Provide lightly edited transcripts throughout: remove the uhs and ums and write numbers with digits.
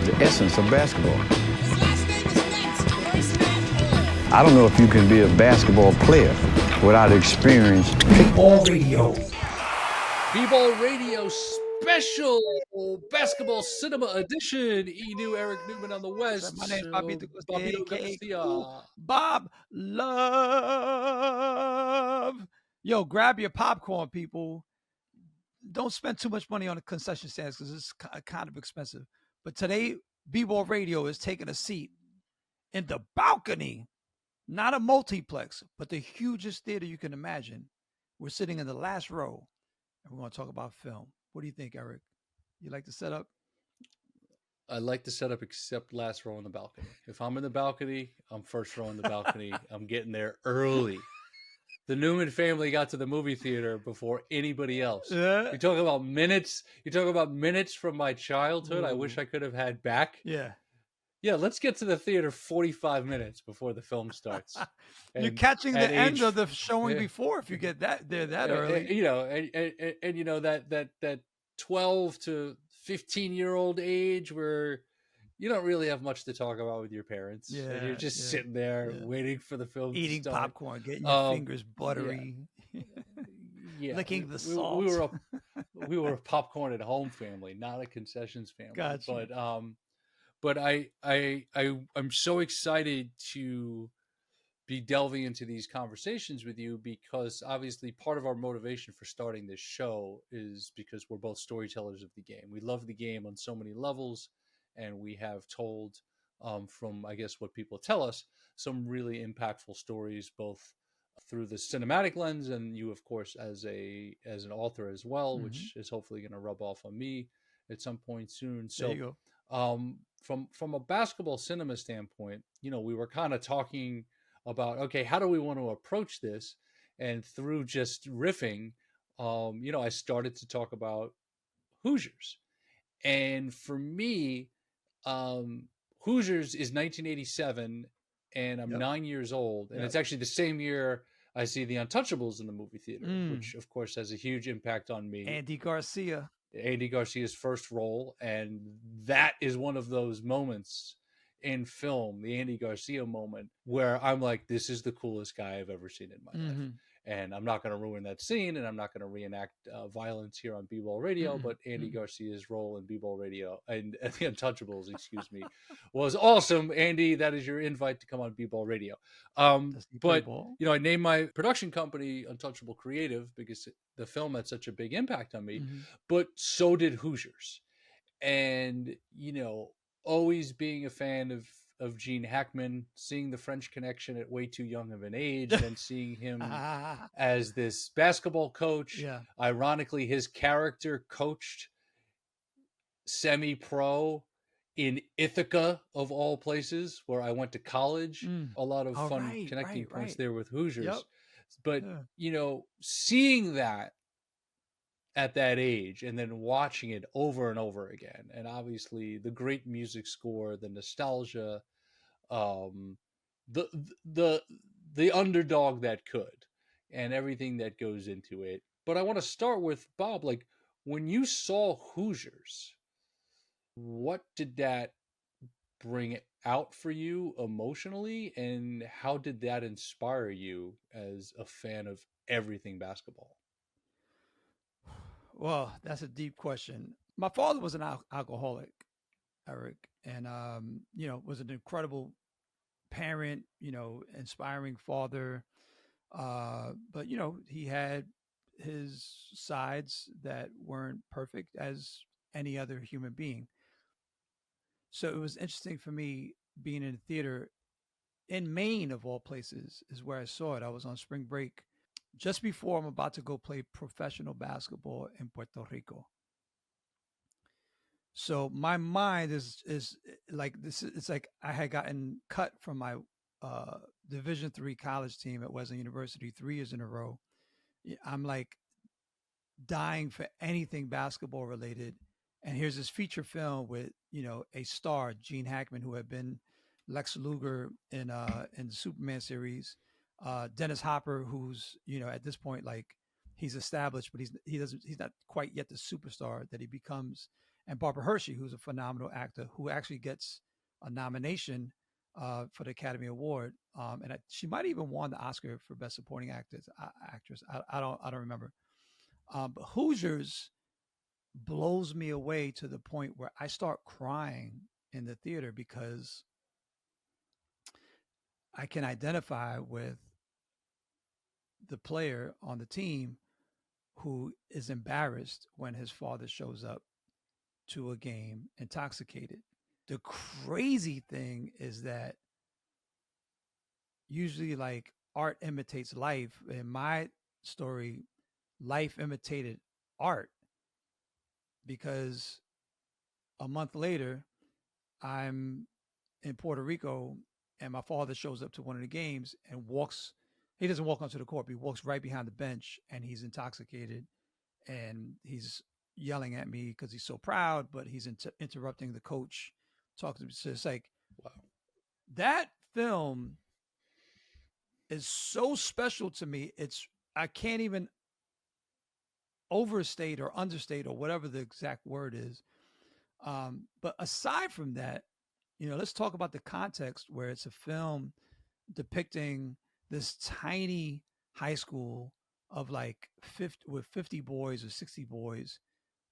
The essence of basketball. I don't know if you can be a basketball player without experience. B-Ball Radio. B-Ball Radio special basketball cinema edition. E-New Eric Newman on the West. My name's Bobbito, Bobbito a.k.a. Garcia. Bob Love. Yo, grab your popcorn, people. Don't spend too much money on the concession stands because it's kind of expensive. But today, B-Ball Radio is taking a seat in the balcony. Not a multiplex, but the hugest theater you can imagine. We're sitting in the last row, and we're going to talk about film. What do you think, Eric? You like the setup? I like the setup except last row on the balcony. If I'm in the balcony, I'm first row on the balcony. I'm getting there early. The Newman family got to the movie theater before anybody else. You talk about minutes. You talk about minutes from my childhood. Ooh. I wish I could have had back. Yeah, let's get to the theater 45 minutes before the film starts. You're catching the end of the showing before if you get that early. You know, and you know that 12 to 15-year-old age where you don't really have much to talk about with your parents. Yeah, and you're just sitting there waiting for the film eating to start. Popcorn, getting your fingers buttery. Licking the salt. We were a popcorn at home family, not a concessions family. Gotcha. But I'm so excited to be delving into these conversations with you because obviously part of our motivation for starting this show is because we're both storytellers of the game. We love the game on so many levels, and we have told from, I guess, what people tell us, some really impactful stories, both through the cinematic lens and you, of course, as an author as well, which is hopefully going to rub off on me at some point soon. So there you go. From a basketball cinema standpoint, you know, we were kind of talking about, okay, how do we want to approach this? And through just riffing, you know, I started to talk about Hoosiers. And for me, Hoosiers is 1987, and I'm 9 years old. And it's actually the same year I see The Untouchables in the movie theater, which, of course, has a huge impact on me. Andy Garcia's first role, and that is one of those moments in film, the Andy Garcia moment, where I'm like, this is the coolest guy I've ever seen in my life. And I'm not going to ruin that scene, and I'm not going to reenact violence here on B-Ball Radio, but Andy Garcia's role in B-Ball Radio and The Untouchables, excuse me, was awesome. Andy, that is your invite to come on B-Ball Radio. But, you know, I named my production company Untouchable Creative because the film had such a big impact on me, but so did Hoosiers. And, you know, always being a fan of Gene Hackman, seeing the French Connection at way too young of an age, and seeing him as this basketball coach. Ironically, his character coached semi-pro in Ithaca, of all places, where I went to college. A lot of fun connecting points there with Hoosiers. But, you know, seeing that at that age and then watching it over and over again, and obviously the great music score, the nostalgia, the underdog that could, and everything that goes into it. But I want to start with Bob. Like, when you saw Hoosiers, what did that bring out for you emotionally, and how did that inspire you as a fan of everything basketball? Well, that's a deep question. My father was an alcoholic, Eric, and, you know, was an incredible parent, you know, inspiring father. But, you know, he had his sides that weren't perfect as any other human being. So it was interesting for me being in the theater in Maine, of all places, is where I saw it. I was on spring break just before I'm about to go play professional basketball in Puerto Rico. So my mind is like this. It's like I had gotten cut from my Division III college team at Wesleyan University 3 years in a row. I'm like dying for anything basketball related. And here's this feature film with, you know, a star, Gene Hackman, who had been Lex Luger in the Superman series. Dennis Hopper, who's, you know, at this point, like, he's established, but he's not quite yet the superstar that he becomes and Barbara Hershey, who's a phenomenal actor, who actually gets a nomination for the Academy Award, and she might even won the Oscar for Best Supporting Actress. I don't remember. But Hoosiers blows me away to the point where I start crying in the theater because I can identify with the player on the team who is embarrassed when his father shows up to a game intoxicated. The crazy thing is that usually, like, art imitates life. In my story, life imitated art, because a month later, I'm in Puerto Rico and my father shows up to one of the games and walks. He doesn't walk onto the court, but he walks right behind the bench and he's intoxicated and he's yelling at me because he's so proud, but he's interrupting the coach, talking to me. So it's like, Wow. that film is so special to me. I can't even overstate or understate or whatever the exact word is. But aside from that, let's talk about the context where it's a film depicting this tiny high school of like 50 boys or 60 boys,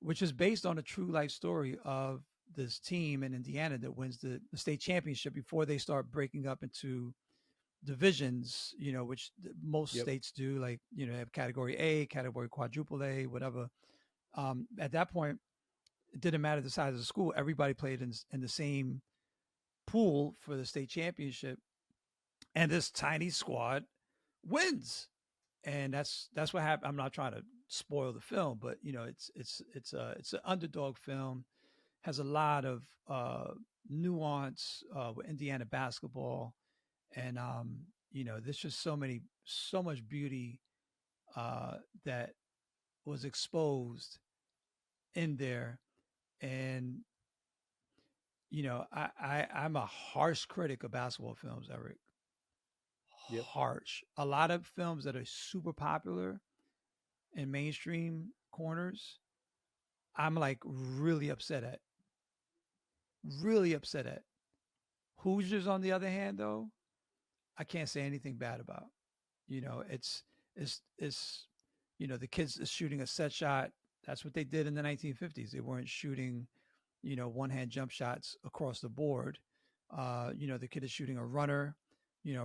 which is based on a true life story of this team in Indiana that wins the state championship before they start breaking up into divisions, which most states do, like, have category A, category quadruple A, whatever. At that point, it didn't matter the size of the school. Everybody played in the same pool for the state championship. And this tiny squad wins. And that's what happened. I'm not trying to spoil the film, but it's an underdog film, has a lot of nuance with Indiana basketball. And there's just so much beauty that was exposed in there. And I'm a harsh critic of basketball films, Eric. Yep. Harsh. A lot of films that are super popular in mainstream corners, I'm like really upset at. Really upset at. Hoosiers, on the other hand, though, I can't say anything bad about. It's the kids is shooting a set shot. That's what they did in the 1950s. They weren't shooting, one-hand jump shots across the board. The kid is shooting a runner,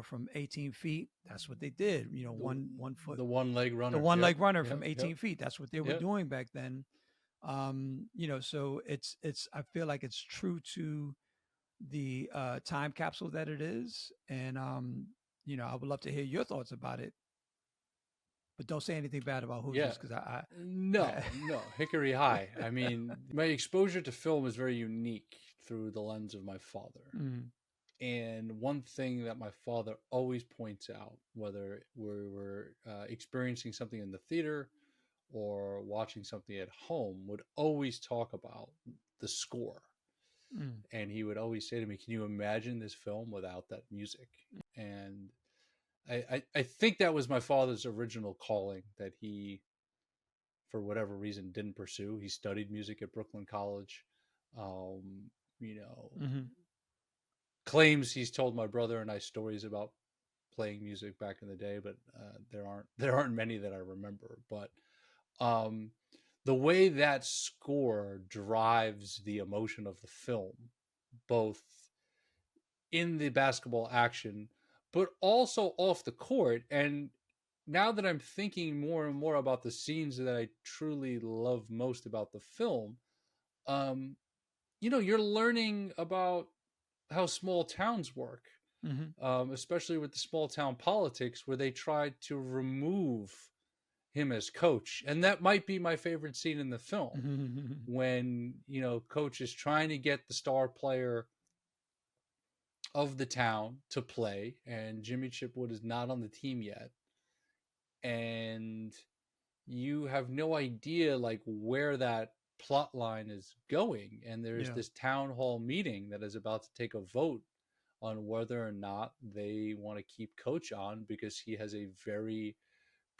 from 18 feet. That's what they did. One foot. The one leg runner. The one leg runner from 18 feet. That's what they were doing back then. So it's I feel like it's true to the time capsule that it is. And I would love to hear your thoughts about it. But don't say anything bad about Hoosiers, because no, Hickory High. I mean, my exposure to film is very unique through the lens of my father. Mm-hmm. And one thing that my father always points out, whether we were experiencing something in the theater or watching something at home, would always talk about the score. Mm. And he would always say to me, "Can you imagine this film without that music?" And I think that was my father's original calling that he, for whatever reason, didn't pursue. He studied music at Brooklyn College. Mm-hmm. Claims he's told my brother and I stories about playing music back in the day, but there aren't many that I remember. But the way that score drives the emotion of the film, both in the basketball action, but also off the court. And now that I'm thinking more and more about the scenes that I truly love most about the film, you're learning about how small towns work, mm-hmm. Especially with the small town politics, where they tried to remove him as coach. And that might be my favorite scene in the film, mm-hmm. when, coach is trying to get the star player of the town to play, and Jimmy Chipwood is not on the team yet. And you have no idea like where that plot line is going. And there's this town hall meeting that is about to take a vote on whether or not they want to keep coach on, because he has a very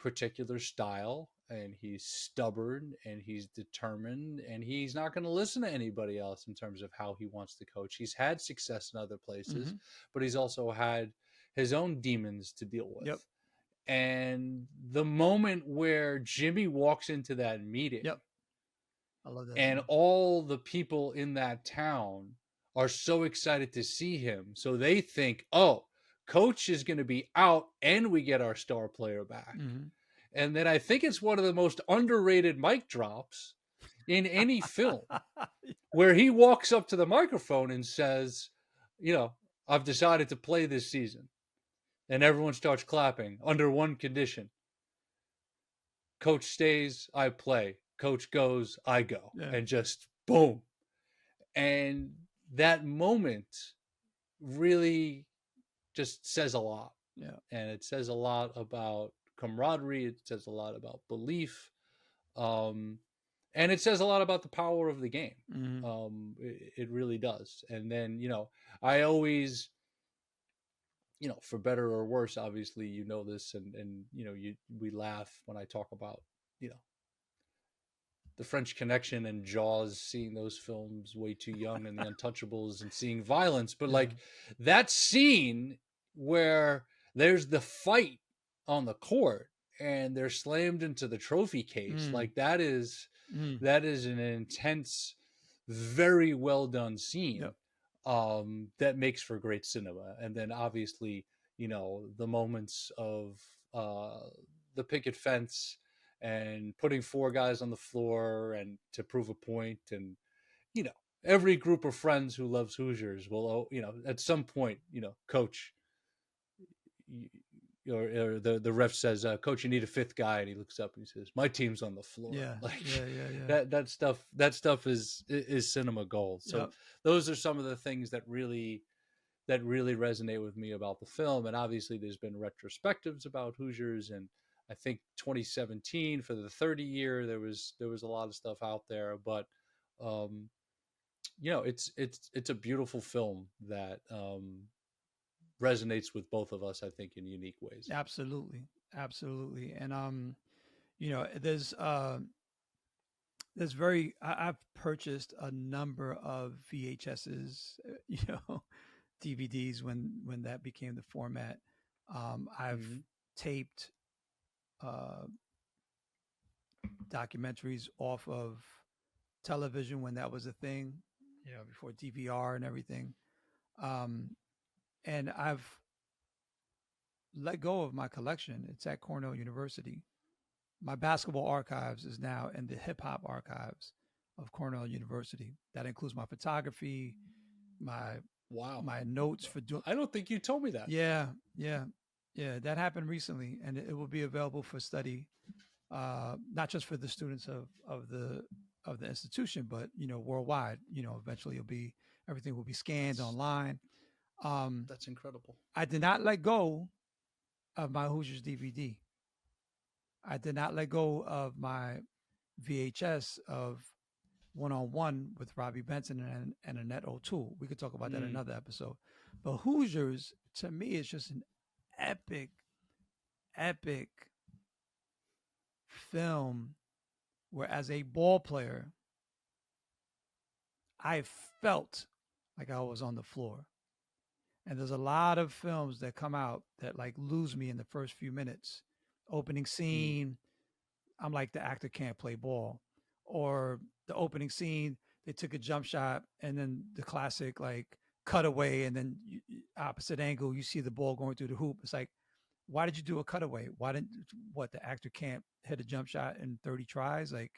particular style and he's stubborn and he's determined and he's not going to listen to anybody else in terms of how he wants to coach. He's had success in other places, but he's also had his own demons to deal with. Yep. And the moment where Jimmy walks into that meeting, Yep. I love that. and scene. all the people in that town are so excited to see him. So they think, oh, coach is going to be out and we get our star player back. And then I think it's one of the most underrated mic drops in any film where he walks up to the microphone and says, you know, I've decided to play this season. And everyone starts clapping under one condition. Coach stays, I play. Coach goes, I go. Yeah. And just boom. And that moment really just says a lot. Yeah. And it says a lot about camaraderie. It says a lot about belief. And it says a lot about the power of the game. It really does. And then, you know, I always, you know, for better or worse, obviously, you know this, and you know, we laugh when I talk about, you know, the French Connection and Jaws, seeing those films way too young, and the Untouchables, and seeing violence. But like that scene where there's the fight on the court and they're slammed into the trophy case, like that is an intense, very well done scene. Yep. That makes for great cinema. And then obviously, you know, the moments of the picket fence and putting 4 guys on the floor and to prove a point. And, you know, every group of friends who loves Hoosiers will, you know, at some point, you know, coach, or the ref says, coach, you need a 5th guy. And he looks up and he says, my team's on the floor. Yeah. Like Yeah. that stuff is cinema gold. So those are some of the things that really resonate with me about the film. And obviously there's been retrospectives about Hoosiers, and I think 2017 for the 30 year, there was a lot of stuff out there, but you know, it's a beautiful film that resonates with both of us, I think, in unique ways. Absolutely. And you know, there's I've purchased a number of VHSs, you know, DVDs when that became the format. I've taped documentaries off of television when that was a thing, you know, before DVR and everything. And I've let go of my collection. It's at Cornell University. My basketball archives is now in the hip hop archives of Cornell University. That includes my photography, my notes for doing. I don't think you told me that. Yeah. That happened recently, and it will be available for study, not just for the students of the institution, but you know, worldwide. You know, eventually everything will be scanned online. That's incredible. I did not let go of my Hoosiers DVD. I did not let go of my VHS of One-on-One with Robbie Benson and Annette O'Toole. We could talk about that in another episode. But Hoosiers, to me, is just an epic film where, as a ball player, I felt like I was on the floor. And there's a lot of films that come out that like lose me in the first few minutes. Opening scene, I'm like, the actor can't play ball. Or the opening scene, they took a jump shot and then the classic like cutaway, and then opposite angle, you see the ball going through the hoop. It's like, why did you do a cutaway? Why didn't the actor can't hit a jump shot in 30 tries? Like,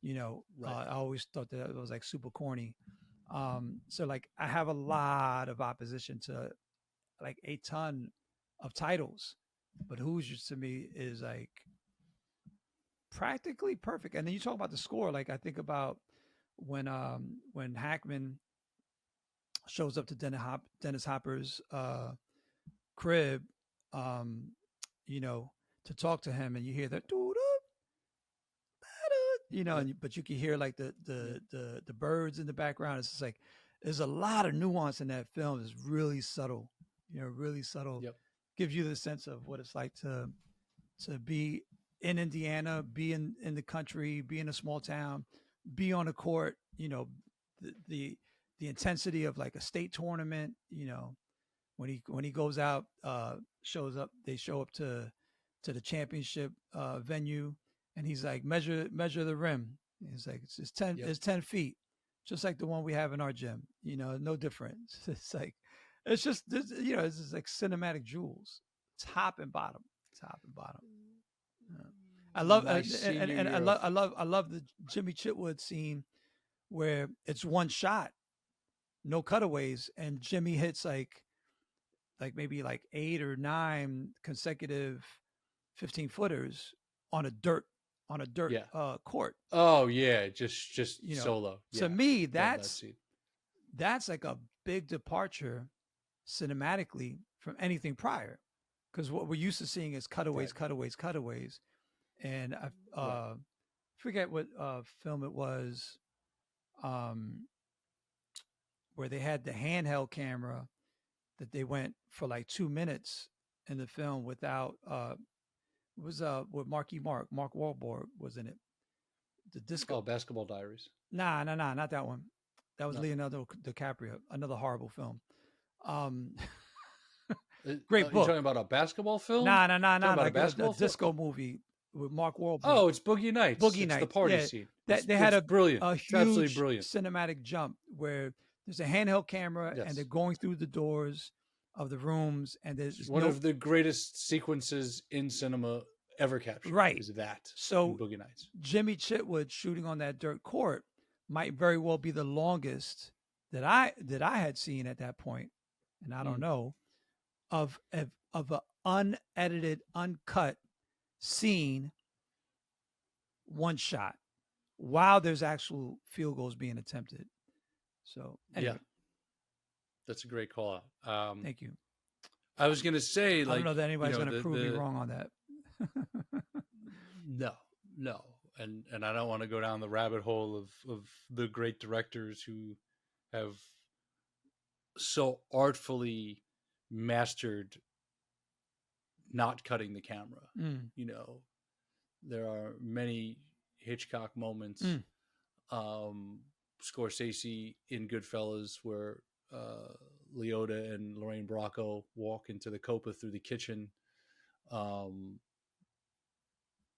you know, I always thought that it was like super corny. So like I have a lot of opposition to like a ton of titles, but Hoosiers to me is like practically perfect. And then you talk about the score. Like I think about when Hackman shows up to Dennis Hopper's crib, you know, to talk to him, and you hear that you know, but you can hear like the birds in the background. It's just like there's a lot of nuance in that film. It's really subtle, you know, really subtle. Yep. Gives you the sense of what it's like to be in Indiana, be in the country, be in a small town, be on a court, the, the the intensity of like a state tournament, when he goes out, shows up, they show up to the championship venue, and he's like, measure the rim. He's like, it's 10, Yep. it's 10 feet, just like the one we have in our gym. No different. It's like, it's just it's just like cinematic jewels, top and bottom, top and bottom. Yeah. I love My and senior and I year love of I love I love the Jimmy Chitwood scene where it's one shot, no cutaways, and Jimmy hits like maybe like 8 or 9 consecutive 15-footers on a dirt yeah. court. Oh yeah, just You know, solo. to Yeah, me, love that scene. that's like a big departure cinematically from anything prior, because what we're used to seeing is cutaways, Right. cutaways, cutaways, and I Right. forget what film it was, um, where they had the handheld camera that they went for like 2 minutes in the film without it was with Mark Wahlberg was in it. The disco. Oh, Basketball Diaries. Nah, not that one. That was No. Leonardo DiCaprio. Another horrible film. Um, You're great book. talking about a basketball film? Nah. Talking about Like a basketball film? disco movie with Mark Wahlberg. Oh, it's Boogie Nights. Boogie It's the Nights. party Yeah, scene. that they had it's brilliant. a It's absolutely huge brilliant. cinematic jump where there's a handheld camera and Yes. they're going through the doors of the rooms, and there's It's one of the greatest sequences in cinema ever captured. Right. Is that So in Boogie Nights? Jimmy Chitwood shooting on that dirt court might very well be the longest that I had seen at that point, and I don't know of a unedited, uncut scene, one shot, while there's actual field goals being attempted. So anyway, Yeah, that's a great call out. thank you. I was going to say, I like, don't know that anybody's going to prove me the- wrong on that. No, and I don't want to go down the rabbit hole of the great directors who have so artfully mastered not cutting the camera. Mm. There are many Hitchcock moments. Scorsese in Goodfellas, where Leota and Lorraine Bracco walk into the Copa through the kitchen,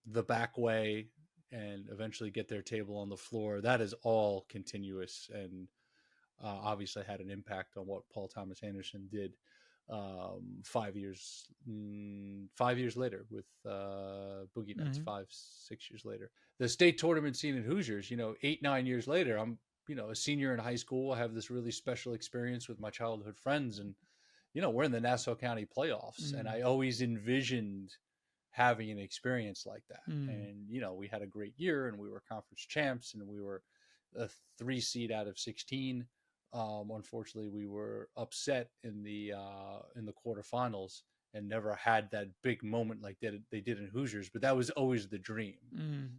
the back way, and eventually get their table on the floor. That is all continuous, and obviously had an impact on what Paul Thomas Anderson did 5 years later with Boogie Nights. 5-6 years later, the state tournament scene in Hoosiers, 8-9 years later, I'm a senior in high school. I have this really special experience with my childhood friends, and we're in the Nassau County playoffs, and I always envisioned having an experience like that. And we had a great year, and we were conference champs, and we were a 3 seed out of 16. Unfortunately, we were upset in the quarterfinals and never had that big moment like they did in Hoosiers. But that was always the dream.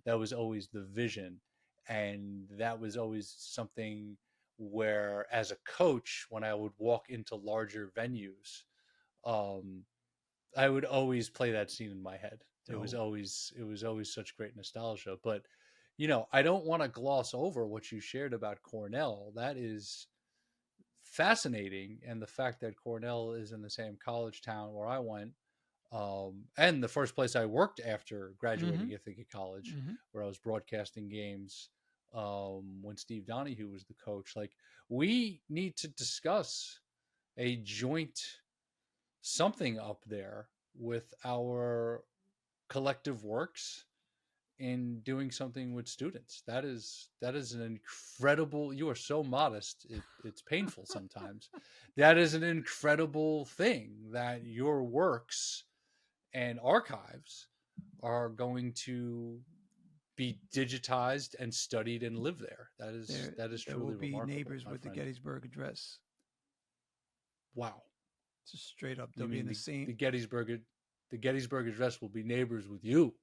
That was always the vision, and that was always something where, as a coach, when I would walk into larger venues, I would always play that scene in my head. It was always such great nostalgia. But I don't want to gloss over what you shared about Cornell. That is fascinating, and the fact that Cornell is in the same college town where I went, and the first place I worked after graduating Ithaca College, where I was broadcasting games when Steve Donahue was the coach. Like, we need to discuss a joint something up there with our collective works in doing something with students. That is an incredible, you are so modest, it's painful sometimes. That is an incredible thing, that your works and archives are going to be digitized and studied and live there. That is truly will be remarkable, neighbors with friend. the Gettysburg Address. Wow. Just straight up, You they'll be in mean the same. the Gettysburg Address will be neighbors with you.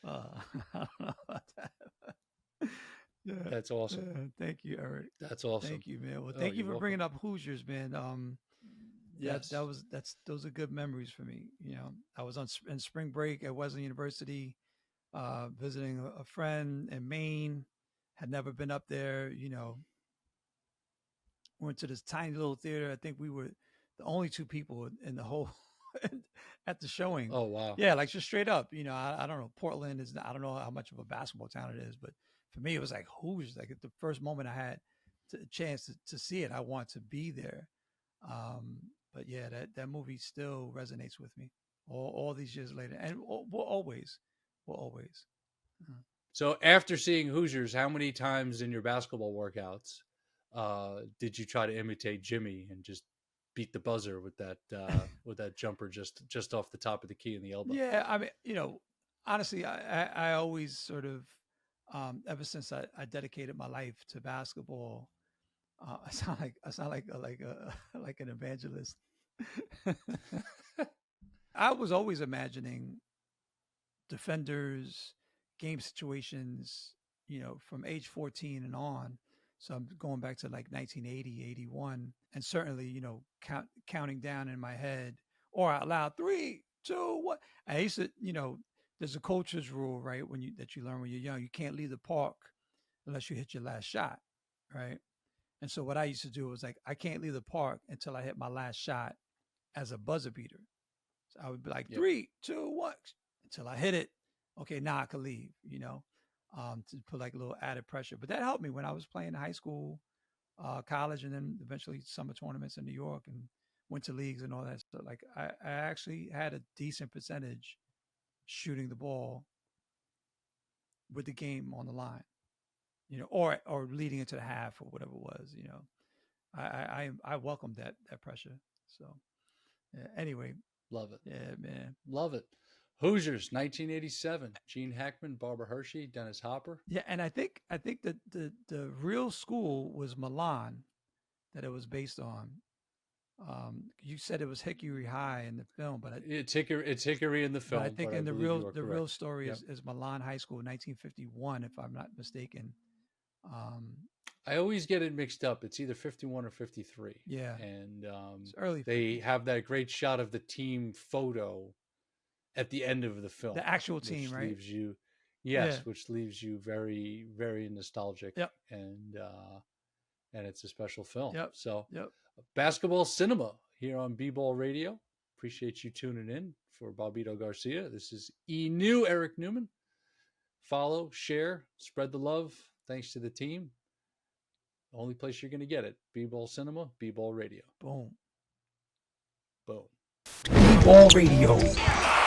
I don't know about that. Yeah. That's awesome. Thank you, Eric. That's awesome. Thank you, man. Well, thank you for bringing up Hoosiers, man. Yes. Those are good memories for me. You know, I was in spring break at Wesleyan University, visiting a friend in Maine. Had never been up there. You know, went to this tiny little theater. I think we were the only two people in the whole at the showing. Oh wow. Yeah, like just straight up. You know, I don't know. Portland is. I don't know how much of a basketball town it is, but for me, it was like Hoosiers. Like at the first moment I had a chance to see it, I want to be there. But yeah, that movie still resonates with me all these years later, and will always. So after seeing Hoosiers, how many times in your basketball workouts did you try to imitate Jimmy and just beat the buzzer with that jumper just off the top of the key in the elbow? Yeah, I mean, you know, honestly, I always sort of ever since I dedicated my life to basketball, I sound like like an evangelist. I was always imagining defenders, game situations, you know, from age 14 and on. So I'm going back to like 1980, 81, and certainly, you know, counting down in my head or out loud, 3, 2, 1. I used to, you know, there's a coach's rule, right? That you learn when you're young, you can't leave the park unless you hit your last shot, right? And so what I used to do was like, I can't leave the park until I hit my last shot as a buzzer beater. So I would be like, 3, 2, 1, until I hit it. Okay, now I could leave, you know, to put like a little added pressure. But that helped me when I was playing high school, college, and then eventually summer tournaments in New York and winter leagues and all that stuff. Like I actually had a decent percentage shooting the ball with the game on the line, you know, or leading into the half or whatever it was, you know. I welcomed that pressure. So yeah, anyway. Love it. Yeah, man. Love it. Hoosiers, 1987. Gene Hackman, Barbara Hershey, Dennis Hopper. Yeah, and I think that the real school was Milan, that it was based on. You said it was Hickory High in the film, but it's Hickory in the film. But I think in the real story is Milan High School, 1951, if I'm not mistaken. I always get it mixed up. It's either 51 or 53. Yeah, and it's early. They have that great shot of the team photo at the end of the film. The actual team, right? Leaves you, which leaves you very, very nostalgic. Yep. And it's a special film. Yep. So, yep. Basketball Cinema here on B-Ball Radio. Appreciate you tuning in. For Bobbito Garcia, this is new Eric Newman. Follow, share, spread the love. Thanks to the team. The only place you're going to get it. B-Ball Cinema, B-Ball Radio. Boom. Boom. B-Ball Radio.